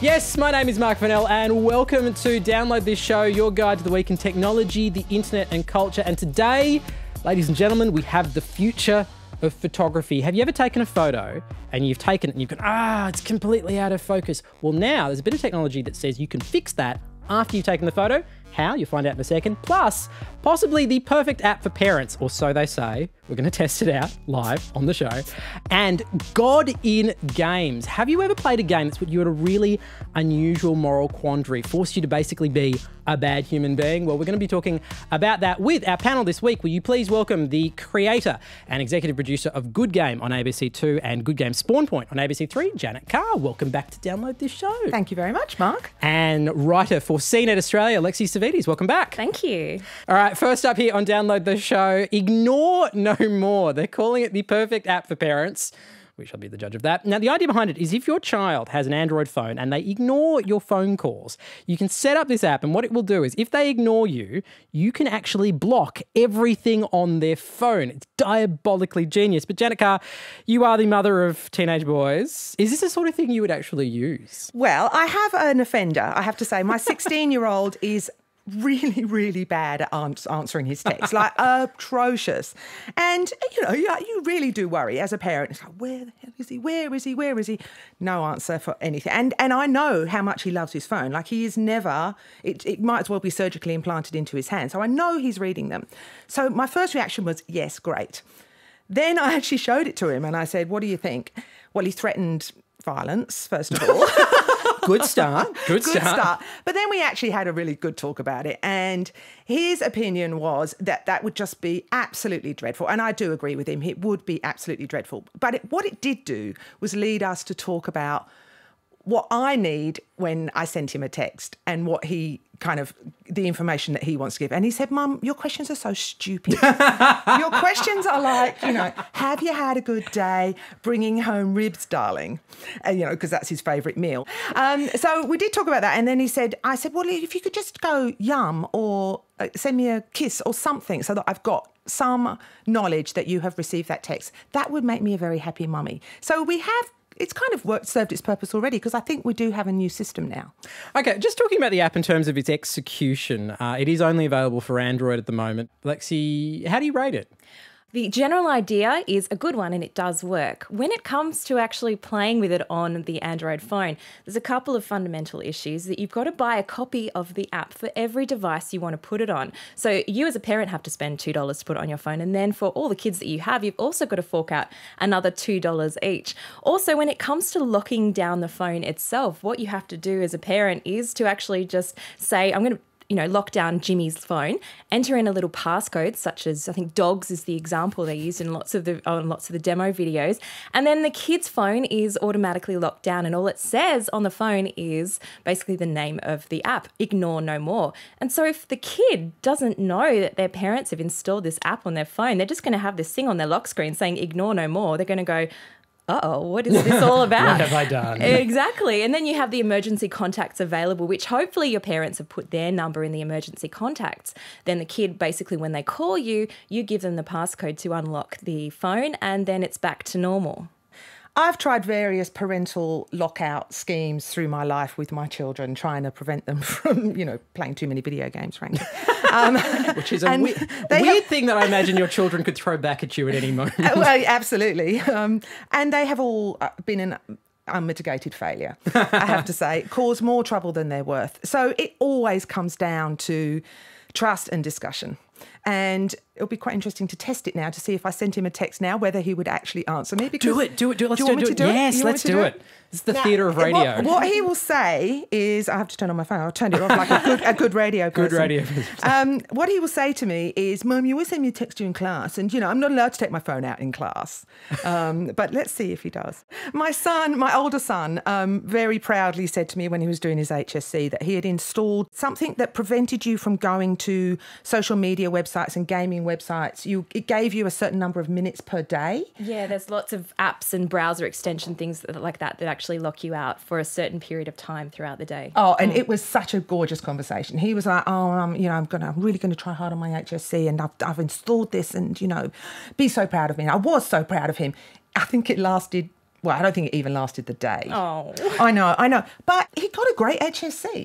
Yes, my name is Mark Fennell and welcome to Download This Show, your guide to the week in technology, the internet and culture. And today, ladies and gentlemen, we have the future of photography. Have you ever taken a photo and you've taken it and you've gone, it's completely out of focus? Well, now there's a bit of technology that says you can fix that after you've taken the photo. How? You'll find out in a second. Plus, possibly the perfect app for parents, or so they say. We're going to test it out live on the show. And God in games. Have you ever played a game that's put you at a really unusual moral quandary, forced you to basically be a bad human being? Well, we're going to be talking about that with our panel this week. Will you please welcome the creator and executive producer of Good Game on ABC2 and Good Game Spawn Point on ABC3, Janet Carr. Welcome back to Download This Show. Thank you very much, Mark. And writer for CNET Australia, Lexi Savides. Welcome back. Thank you. All right, first up here on Download the Show, Ignore No More. They're calling it the perfect app for parents. We shall be the judge of that. Now, the idea behind it is if your child has an Android phone and they ignore your phone calls, you can set up this app, and what it will do is if they ignore you, you can actually block everything on their phone. It's diabolically genius. But Janet Carr, you are the mother of teenage boys. Is this the sort of thing you would actually use? Well, I have an offender, I have to say. My 16-year-old is really, really bad at answering his texts, like atrocious. And, you really do worry as a parent. It's like, where the hell is he? Where is he? Where is he? No answer for anything. And I know how much he loves his phone. Like, he is never, it might as well be surgically implanted into his hand. So I know he's reading them. So my first reaction was, yes, great. Then I actually showed it to him and I said, what do you think? Well, he threatened violence, first of all. Good start. Good start. But then we actually had a really good talk about it. And his opinion was that that would just be absolutely dreadful. And I do agree with him. It would be absolutely dreadful. But what it did do was lead us to talk about what I need when I send him a text and what he the information that he wants to give. And he said, Mum, your questions are so stupid. Your questions are like, have you had a good day bringing home ribs, darling? Because that's his favourite meal. So we did talk about that. And then I said, well, if you could just go yum or send me a kiss or something so that I've got some knowledge that you have received that text, that would make me a very happy mummy. So it's kind of served its purpose already because I think we do have a new system now. Okay, just talking about the app in terms of its execution, it is only available for Android at the moment. Lexi, how do you rate it? The general idea is a good one and it does work. When it comes to actually playing with it on the Android phone, there's a couple of fundamental issues that you've got to buy a copy of the app for every device you want to put it on. So you as a parent have to spend $2 to put it on your phone, and then for all the kids that you have, you've also got to fork out another $2 each. Also, when it comes to locking down the phone itself, what you have to do as a parent is to actually just say, I'm going to lock down Jimmy's phone, enter in a little passcode, such as, I think dogs is the example they used in lots of the demo videos. And then the kid's phone is automatically locked down. And all it says on the phone is basically the name of the app, Ignore No More. And so if the kid doesn't know that their parents have installed this app on their phone, they're just going to have this thing on their lock screen saying Ignore No More. They're going to go, what is this all about? What have I done? Exactly. And then you have the emergency contacts available, which hopefully your parents have put their number in the emergency contacts. Then the kid, basically, when they call you, you give them the passcode to unlock the phone, and then it's back to normal. I've tried various parental lockout schemes through my life with my children, trying to prevent them from, playing too many video games, frankly. Which is a weird thing that I imagine your children could throw back at you at any moment. Well, absolutely. And they have all been an unmitigated failure, I have to say. Cause more trouble than they're worth. So it always comes down to trust and discussion. And it'll be quite interesting to test it now to see if I sent him a text now, whether he would actually answer me. Do it. Let's do it. Yes, let's do it. It's the theatre of radio. What he will say is, I have to turn on my phone. I'll turn it off like a good radio person. Good radio person. What he will say to me is, Mum, you always send me a text during class, and I'm not allowed to take my phone out in class. But let's see if he does. My older son, very proudly said to me when he was doing his HSC that he had installed something that prevented you from going to social media websites and gaming websites. It gave you a certain number of minutes per day. Yeah, there's lots of apps and browser extension things like that actually lock you out for a certain period of time throughout the day. Oh, and it was such a gorgeous conversation. He was like, I'm really going to try hard on my HSC, and I've installed this, and be so proud of me. And I was so proud of him. I think it lasted Well, I don't think it even lasted the day. Oh. I know. But he got a great HSC.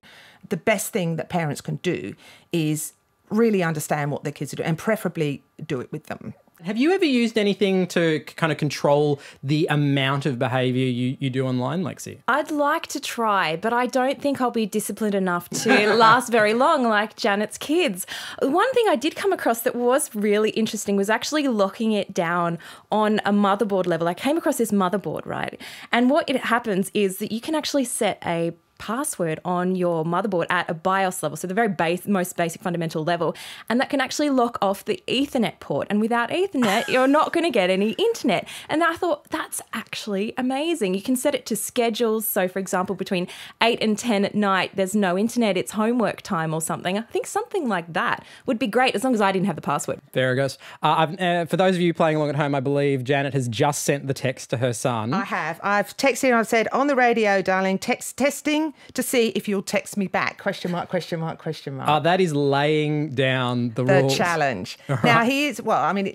The best thing that parents can do is really understand what their kids are doing and preferably do it with them. Have you ever used anything to kind of control the amount of behaviour you do online, Lexi? I'd like to try, but I don't think I'll be disciplined enough to last very long like Janet's kids. One thing I did come across that was really interesting was actually locking it down on a motherboard level. I came across this motherboard, right? And what it happens is that you can actually set a password on your motherboard at a BIOS level, so the very most basic fundamental level, and that can actually lock off the Ethernet port. And without Ethernet, you're not going to get any internet. And I thought, that's actually amazing. You can set it to schedules. So, for example, between 8 and 10 at night, there's no internet, it's homework time or something. I think something like that would be great as long as I didn't have the password. There it goes. For those of you playing along at home, I believe Janet has just sent the text to her son. I have. I've texted and I've said, on the radio, darling, testing to see if you'll text me back, question mark. That is laying down the rules. The challenge. Right. Now, he is, well, I mean,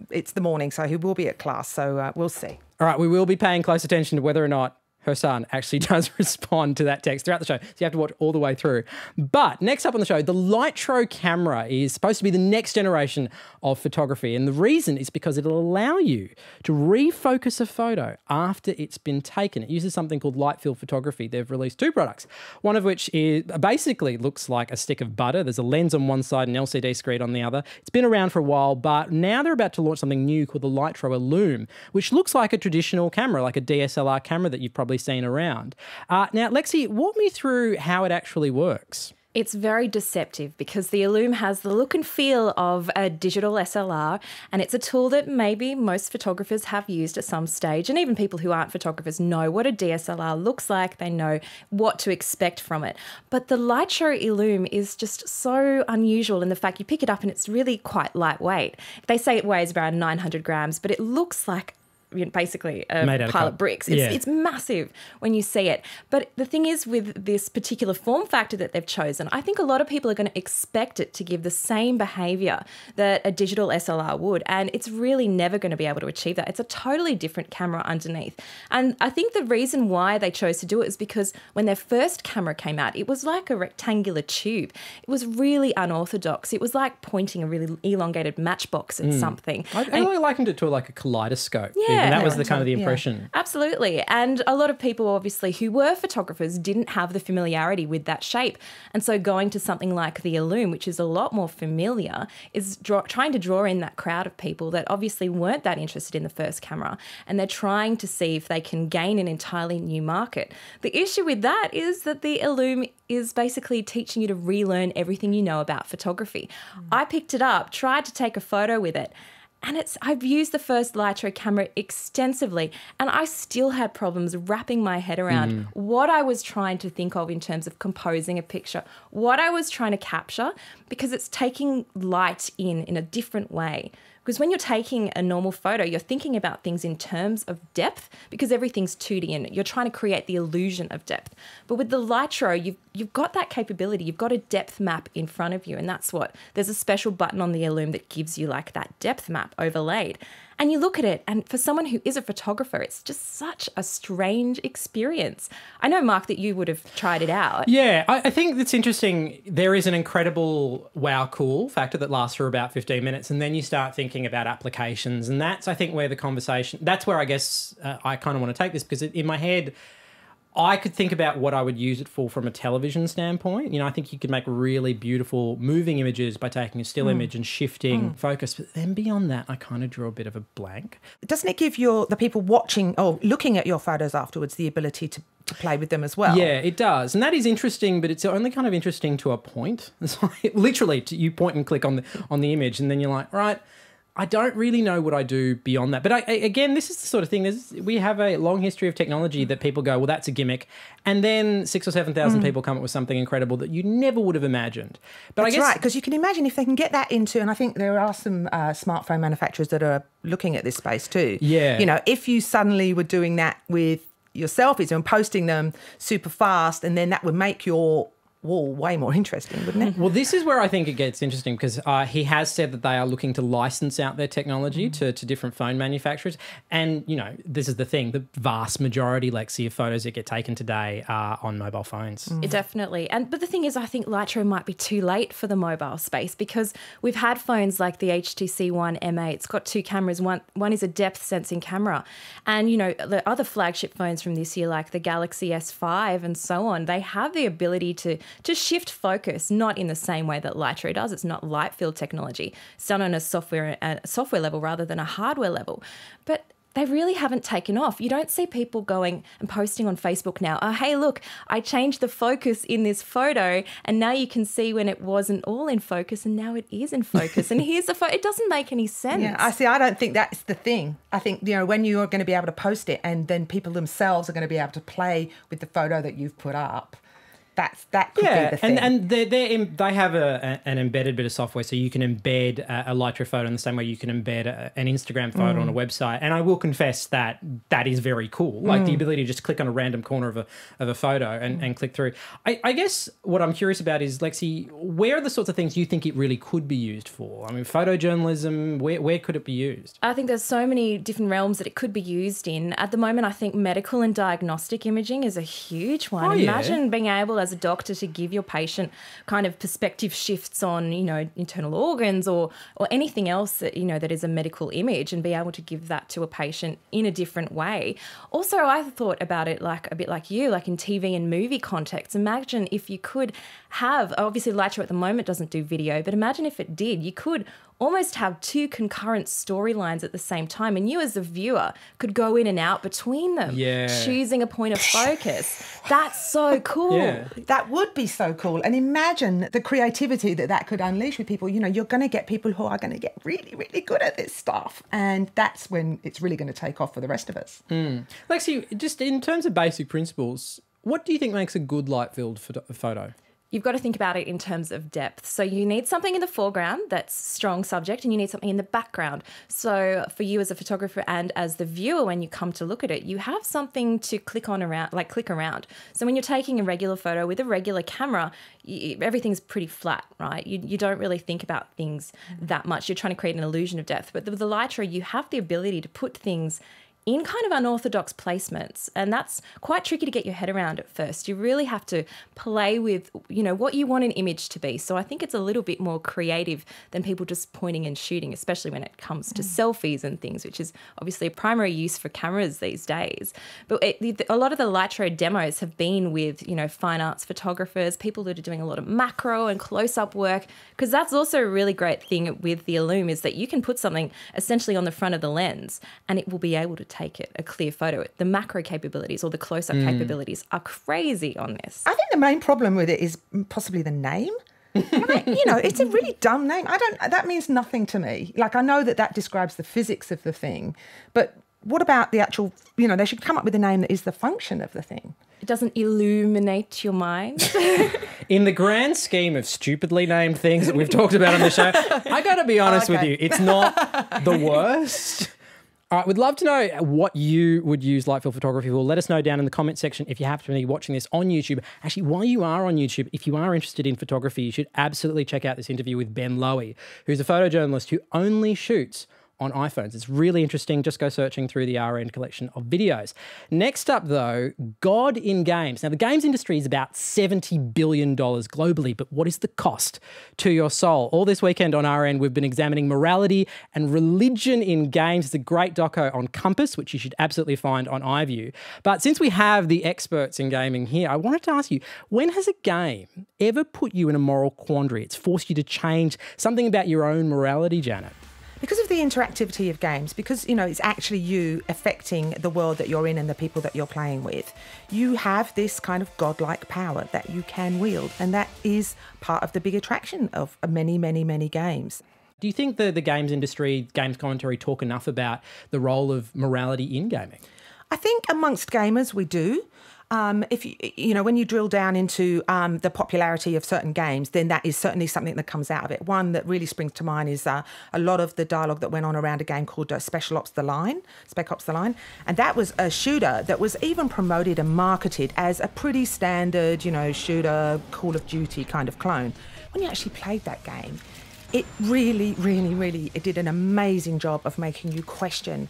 it's the morning, so he will be at class, so we'll see. All right, we will be paying close attention to whether or not her son actually does respond to that text throughout the show. So you have to watch all the way through. But next up on the show, the Lytro camera is supposed to be the next generation of photography. And the reason is because it'll allow you to refocus a photo after it's been taken. It uses something called light field photography. They've released two products, one of which is basically looks like a stick of butter. There's a lens on one side and an LCD screen on the other. It's been around for a while, but now they're about to launch something new called the Lytro Illum, which looks like a traditional camera, like a DSLR camera that you've probably seen around. Now, Lexi, walk me through how it actually works. It's very deceptive because the Illum has the look and feel of a digital SLR, and it's a tool that maybe most photographers have used at some stage, and even people who aren't photographers know what a DSLR looks like. They know what to expect from it. But the Lytro Illum is just so unusual in the fact you pick it up and it's really quite lightweight. They say it weighs around 900 grams, but it looks like basically a pile of bricks. It's massive when you see it. But the thing is, with this particular form factor that they've chosen, I think a lot of people are going to expect it to give the same behaviour that a digital SLR would, and it's really never going to be able to achieve that. It's a totally different camera underneath. And I think the reason why they chose to do it is because when their first camera came out, it was like a rectangular tube. It was really unorthodox. It was like pointing a really elongated matchbox at something. I really likened it to like a kaleidoscope. Yeah. And that was the kind of the impression. Yeah, absolutely. And a lot of people, obviously, who were photographers didn't have the familiarity with that shape. And so going to something like the Illum, which is a lot more familiar, is trying to draw in that crowd of people that obviously weren't that interested in the first camera. And they're trying to see if they can gain an entirely new market. The issue with that is that the Illum is basically teaching you to relearn everything you know about photography. I picked it up, tried to take a photo with it, and I've used the first Lytro camera extensively, and I still had problems wrapping my head around what I was trying to think of in terms of composing a picture, what I was trying to capture, because it's taking light in a different way. Because when you're taking a normal photo, you're thinking about things in terms of depth because everything's 2D and you're trying to create the illusion of depth. But with the Lytro, you've got that capability. You've got a depth map in front of you, and there's a special button on the Illum that gives you like that depth map overlaid. And you look at it, and for someone who is a photographer, it's just such a strange experience. I know, Mark, that you would have tried it out. Yeah, I think that's interesting. There is an incredible wow, cool factor that lasts for about 15 minutes, and then you start thinking about applications, and that's, I think, where the conversation, that's where I guess I kind of want to take this, because in my head, I could think about what I would use it for from a television standpoint. You know, I think you could make really beautiful moving images by taking a still image and shifting focus. But then beyond that, I kind of draw a bit of a blank. Doesn't it give the people watching or looking at your photos afterwards the ability to play with them as well? Yeah, it does. And that is interesting, but it's only kind of interesting to a point. It's like, literally, you point and click on the image, and then you're like, right, I don't really know what I do beyond that. But again, this is the sort of thing, we have a long history of technology that people go, well, that's a gimmick. And then 6,000 or 7,000 people come up with something incredible that you never would have imagined. But that's right, because you can imagine if they can get that into, and I think there are some smartphone manufacturers that are looking at this space too. Yeah. You know, if you suddenly were doing that with your selfies and posting them super fast, and then that would make your wall way more interesting, wouldn't it? Well, this is where I think it gets interesting because he has said that they are looking to license out their technology to different phone manufacturers. And, you know, this is the thing, the vast majority, Lexi, of photos that get taken today are on mobile phones. Definitely. But the thing is, I think Lytro might be too late for the mobile space because we've had phones like the HTC One M8. It's got two cameras. One is a depth sensing camera. And, you know, the other flagship phones from this year, like the Galaxy S5 and so on, they have the ability to shift focus, not in the same way that Lytro does. It's not light field technology. It's done on a software level rather than a hardware level. But they really haven't taken off. You don't see people going and posting on Facebook now, oh, hey, look, I changed the focus in this photo and now you can see when it wasn't all in focus and now it is in focus. And here's the photo. It doesn't make any sense. Yeah, I don't think that's the thing. I think, you know, when you're going to be able to post it and then people themselves are going to be able to play with the photo that you've put up, that could be the thing. And they have an embedded bit of software, so you can embed a Lytro photo in the same way you can embed an Instagram photo on a website. And I will confess that is very cool, like the ability to just click on a random corner of a photo and click through. I guess what I'm curious about is, Lexi, where are the sorts of things you think it really could be used for? I mean, photojournalism, where could it be used? I think there's so many different realms that it could be used in. At the moment, I think medical and diagnostic imaging is a huge one. Oh, yeah. Imagine being able as a doctor to give your patient kind of perspective shifts on, you know, internal organs or anything else that, you know, that is a medical image and be able to give that to a patient in a different way. Also, I thought about it like a bit like you, like in TV and movie context. Imagine if you could have, obviously Lytro at the moment doesn't do video, but imagine if it did, you could almost have two concurrent storylines at the same time and you as a viewer could go in and out between them, choosing a point of focus. That's so cool. Yeah. That would be so cool. And imagine the creativity that could unleash with people. You know, you're going to get people who are going to get really, really good at this stuff. And that's when it's really going to take off for the rest of us. Lexi, just in terms of basic principles, what do you think makes a good light-filled photo? You've got to think about it in terms of depth. So you need something in the foreground that's strong subject and you need something in the background. So for you as a photographer and as the viewer, when you come to look at it, you have something to click around. So when you're taking a regular photo with a regular camera, everything's pretty flat, right? You don't really think about things that much. You're trying to create an illusion of depth. But with the Lytro, you have the ability to put things in kind of unorthodox placements. And that's quite tricky to get your head around at first. You really have to play with, you know, what you want an image to be. So I think it's a little bit more creative than people just pointing and shooting, especially when it comes to selfies and things, which is obviously a primary use for cameras these days. But a lot of the Lytro demos have been with, you know, fine arts photographers, people that are doing a lot of macro and close-up work, because that's also a really great thing with the Illum is that you can put something essentially on the front of the lens and it will be able to take it a clear photo. The macro capabilities or the close-up capabilities are crazy on this. I think the main problem with it is possibly the name. Like, you know, it's a really dumb name. That means nothing to me. Like, I know that describes the physics of the thing, but what about the actual, you know, they should come up with a name that is the function of the thing. It doesn't illuminate your mind. In the grand scheme of stupidly named things that we've talked about on the show, I got to be honest with you, it's not the worst. All right, we'd love to know what you would use light field photography for. Let us know down in the comment section if you happen to be watching this on YouTube. Actually, while you are on YouTube, if you are interested in photography, you should absolutely check out this interview with Ben Lowy, who's a photojournalist who only shoots on iPhones. It's really interesting. Just go searching through the RN collection of videos. Next up, though, God in games. Now, the games industry is about $70 billion globally, but what is the cost to your soul? All this weekend on RN, we've been examining morality and religion in games. It's a great doco on Compass, which you should absolutely find on iView. But since we have the experts in gaming here, I wanted to ask you, when has a game ever put you in a moral quandary? It's forced you to change something about your own morality, Janet? Because of the interactivity of games, because, you know, it's actually you affecting the world that you're in and the people that you're playing with, you have this kind of godlike power that you can wield. And that is part of the big attraction of many, many, many games. Do you think the games industry, games commentary talk enough about the role of morality in gaming? I think amongst gamers we do. if when you drill down into the popularity of certain games, then that is certainly something that comes out of it. One that really springs to mind is a lot of the dialogue that went on around a game called Spec Ops: The Line, and that was a shooter that was even promoted and marketed as a pretty standard, shooter, Call of Duty kind of clone. When you actually played that game, it really, really, really, it did an amazing job of making you question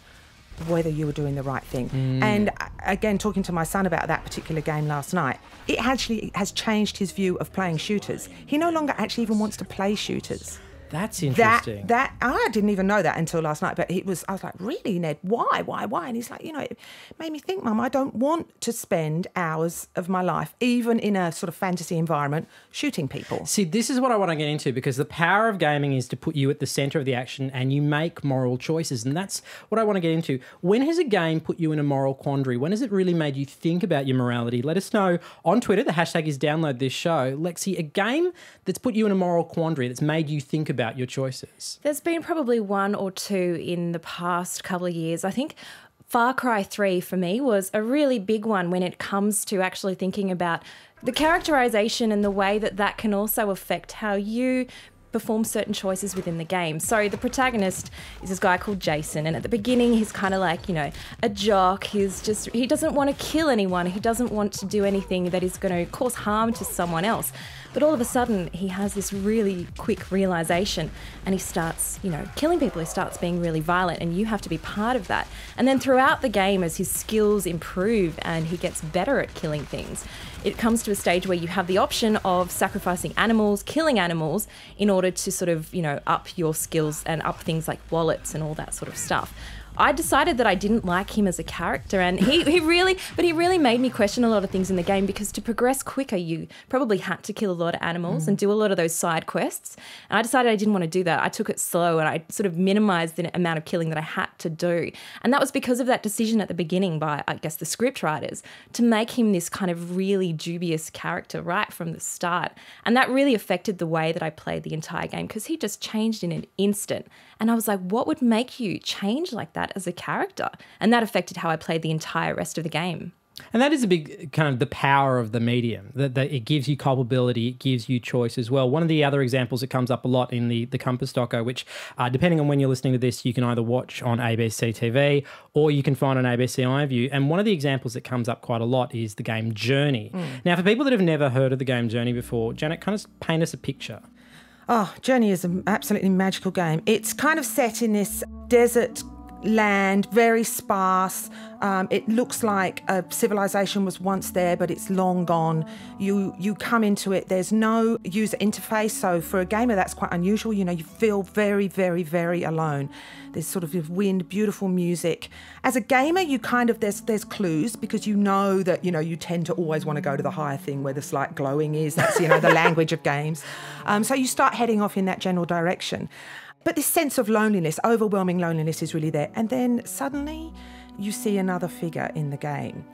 whether you were doing the right thing. And again, talking to my son about that particular game last night, it actually has changed his view of playing shooters. He no longer actually even wants to play shooters. That's interesting. That I didn't even know that until last night, but I was like, really, Ned, why? And he's like, it made me think, Mum, I don't want to spend hours of my life, even in a sort of fantasy environment, shooting people. See, this is what I want to get into, because the power of gaming is to put you at the centre of the action and you make moral choices. And that's what I want to get into. When has a game put you in a moral quandary? When has it really made you think about your morality? Let us know on Twitter. The hashtag is #DownloadThisShow. Lexi, a game that's put you in a moral quandary, that's made you think about your choices. There's been probably one or two in the past couple of years. I think Far Cry 3 for me was a really big one when it comes to actually thinking about the characterization and the way that can also affect how you perform certain choices within the game. So the protagonist is this guy called Jason, and at the beginning he's kind of like, a jock. He doesn't want to kill anyone. He doesn't want to do anything that is going to cause harm to someone else. But all of a sudden he has this really quick realization and he starts, killing people. He starts being really violent, and you have to be part of that. And then throughout the game, as his skills improve and he gets better at killing things, it comes to a stage where you have the option of sacrificing animals, killing animals, in order to sort of, up your skills and up things like wallets and all that sort of stuff. I decided that I didn't like him as a character, and he really made me question a lot of things in the game, because to progress quicker, you probably had to kill a lot of animals and do a lot of those side quests. And I decided I didn't want to do that. I took it slow and I sort of minimized the amount of killing that I had to do. And that was because of that decision at the beginning by, I guess, the script writers to make him this kind of really dubious character right from the start. And that really affected the way that I played the entire game, because he just changed in an instant. And I was like, what would make you change like that as a character? And that affected how I played the entire rest of the game. And that is a big kind of the power of the medium, that it gives you culpability, it gives you choice as well. One of the other examples that comes up a lot in the Compass doco, which depending on when you're listening to this, you can either watch on ABC TV or you can find on ABC iView. And one of the examples that comes up quite a lot is the game Journey. Now, for people that have never heard of the game Journey before, Janet, kind of paint us a picture. Oh, Journey is an absolutely magical game. It's kind of set in this desert land, very sparse. It looks like a civilization was once there, but it's long gone. You come into it, there's no user interface. So for a gamer, that's quite unusual. You feel very, very, very alone. There's sort of wind, beautiful music. As a gamer, you kind of, there's clues, because that, you tend to always want to go to the higher thing where the slight glowing is. That's, the language of games. So you start heading off in that general direction. But this sense of loneliness, overwhelming loneliness, is really there. And then suddenly you see another figure in the game.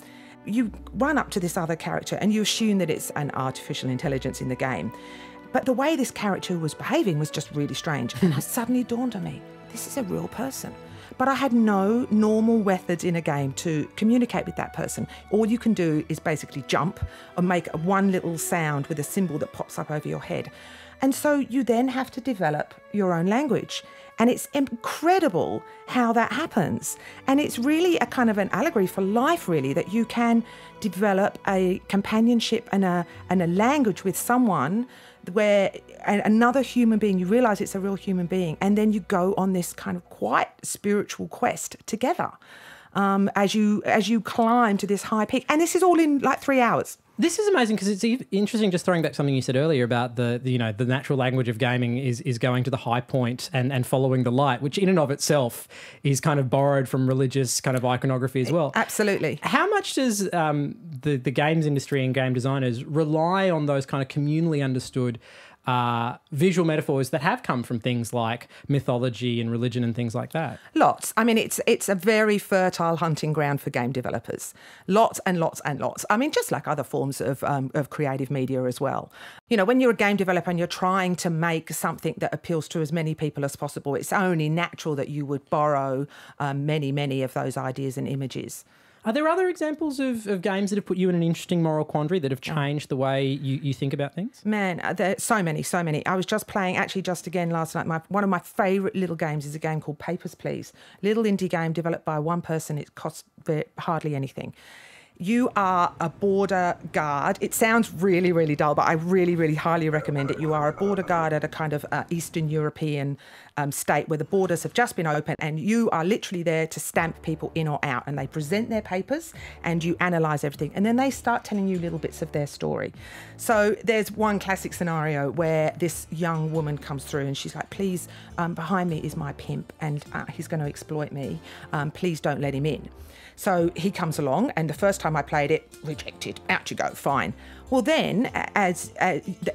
You run up to this other character and you assume that it's an artificial intelligence in the game. But the way this character was behaving was just really strange. And it suddenly dawned on me, this is a real person. But I had no normal methods in a game to communicate with that person. All you can do is basically jump or make one little sound with a symbol that pops up over your head. And so you then have to develop your own language. And it's incredible how that happens. And it's really a kind of an allegory for life, really, that you can develop a companionship and a language with someone where another human being, you realise it's a real human being, and then you go on this kind of quite spiritual quest together as you climb to this high peak. And this is all in like 3 hours. This is amazing, because it's interesting, just throwing back something you said earlier about the natural language of gaming is going to the high point and following the light, which in and of itself is kind of borrowed from religious kind of iconography as well. Absolutely. How much does the games industry and game designers rely on those kind of communally understood visual metaphors that have come from things like mythology and religion and things like that? Lots. I mean, it's a very fertile hunting ground for game developers. Lots and lots and lots. I mean, just like other forms of creative media as well. When you're a game developer and you're trying to make something that appeals to as many people as possible, it's only natural that you would borrow many, many of those ideas and images. Are there other examples of games that have put you in an interesting moral quandary that have changed the way you think about things? Man, there's so many. I was just playing, actually just again last night, one of my favourite little games is a game called Papers, Please. Little indie game developed by one person. It costs hardly anything. You are a border guard. It sounds really, really dull, but I really, really highly recommend it. You are a border guard at a kind of Eastern European state where the borders have just been opened, and you are literally there to stamp people in or out, and they present their papers and you analyse everything, and then they start telling you little bits of their story. So there's one classic scenario where this young woman comes through and she's like, please, behind me is my pimp and he's going to exploit me. Please don't let him in. So he comes along, and the first time I played it, rejected. Out you go, fine. Well, then, as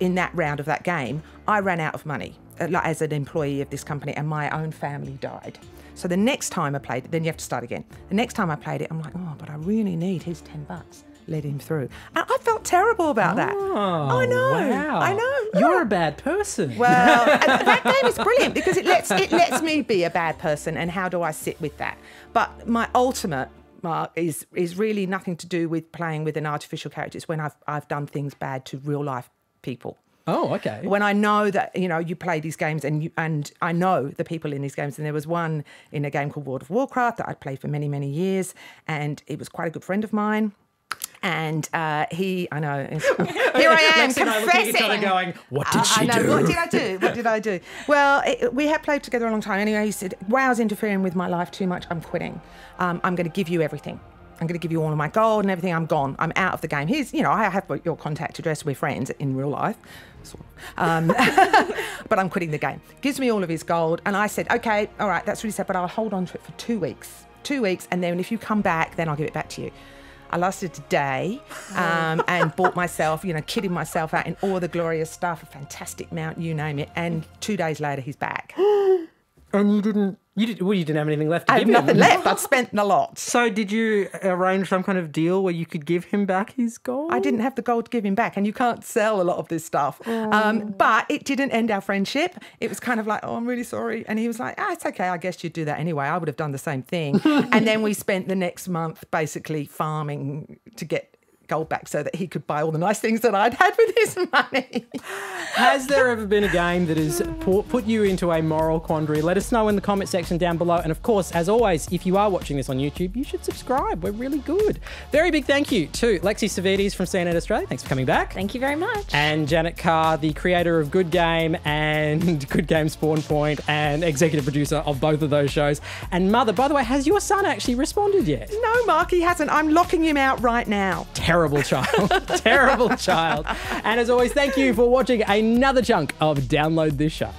in that round of that game, I ran out of money as an employee of this company, and my own family died. So the next time I played it, then you have to start again. The next time I played it, I'm like, oh, but I really need his $10. Let him through. And I felt terrible about that. I know. Wow. I know. You're a bad person. Well, that game is brilliant because it lets me be a bad person, and how do I sit with that? But my ultimate mark is really nothing to do with playing with an artificial character. It's when I've done things bad to real life people. Oh, okay. When I know that, you play these games and I know the people in these games, and there was one in a game called World of Warcraft that I'd played for many, many years, and it was quite a good friend of mine. And here I am confessing. Each other going, what did she do? What did I do? Well, we had played together a long time. Anyway, he said, WoW's interfering with my life too much. I'm quitting. I'm going to give you everything. I'm going to give you all of my gold and everything. I'm gone. I'm out of the game. Here's, I have your contact address. We're friends in real life. But I'm quitting the game. Gives me all of his gold. And I said, okay, all right, that's what he said, but I'll hold on to it for 2 weeks. 2 weeks. And then if you come back, then I'll give it back to you. I lasted a day and bought myself, kidding myself out in all the glorious stuff, a fantastic mount, you name it. And 2 days later, he's back. And you didn't have anything left to give him? I have nothing left. I'd spent a lot. So did you arrange some kind of deal where you could give him back his gold? I didn't have the gold to give him back, and you can't sell a lot of this stuff. But it didn't end our friendship. It was kind of like, oh, I'm really sorry. And he was like, it's okay. I guess you'd do that anyway. I would have done the same thing. And then we spent the next month basically farming to get gold back so that he could buy all the nice things that I'd had with his money. Has there ever been a game that has put you into a moral quandary? Let us know in the comment section down below. And of course, as always, if you are watching this on YouTube, you should subscribe. We're really good. Very big thank you to Lexi Savides from CNET Australia. Thanks for coming back. Thank you very much. And Janet Carr, the creator of Good Game and Good Game Spawn Point and executive producer of both of those shows. And mother, by the way, has your son actually responded yet? No, Mark, he hasn't. I'm locking him out right now. Terrible child. Terrible child. And as always, thank you for watching another chunk of Download This Show.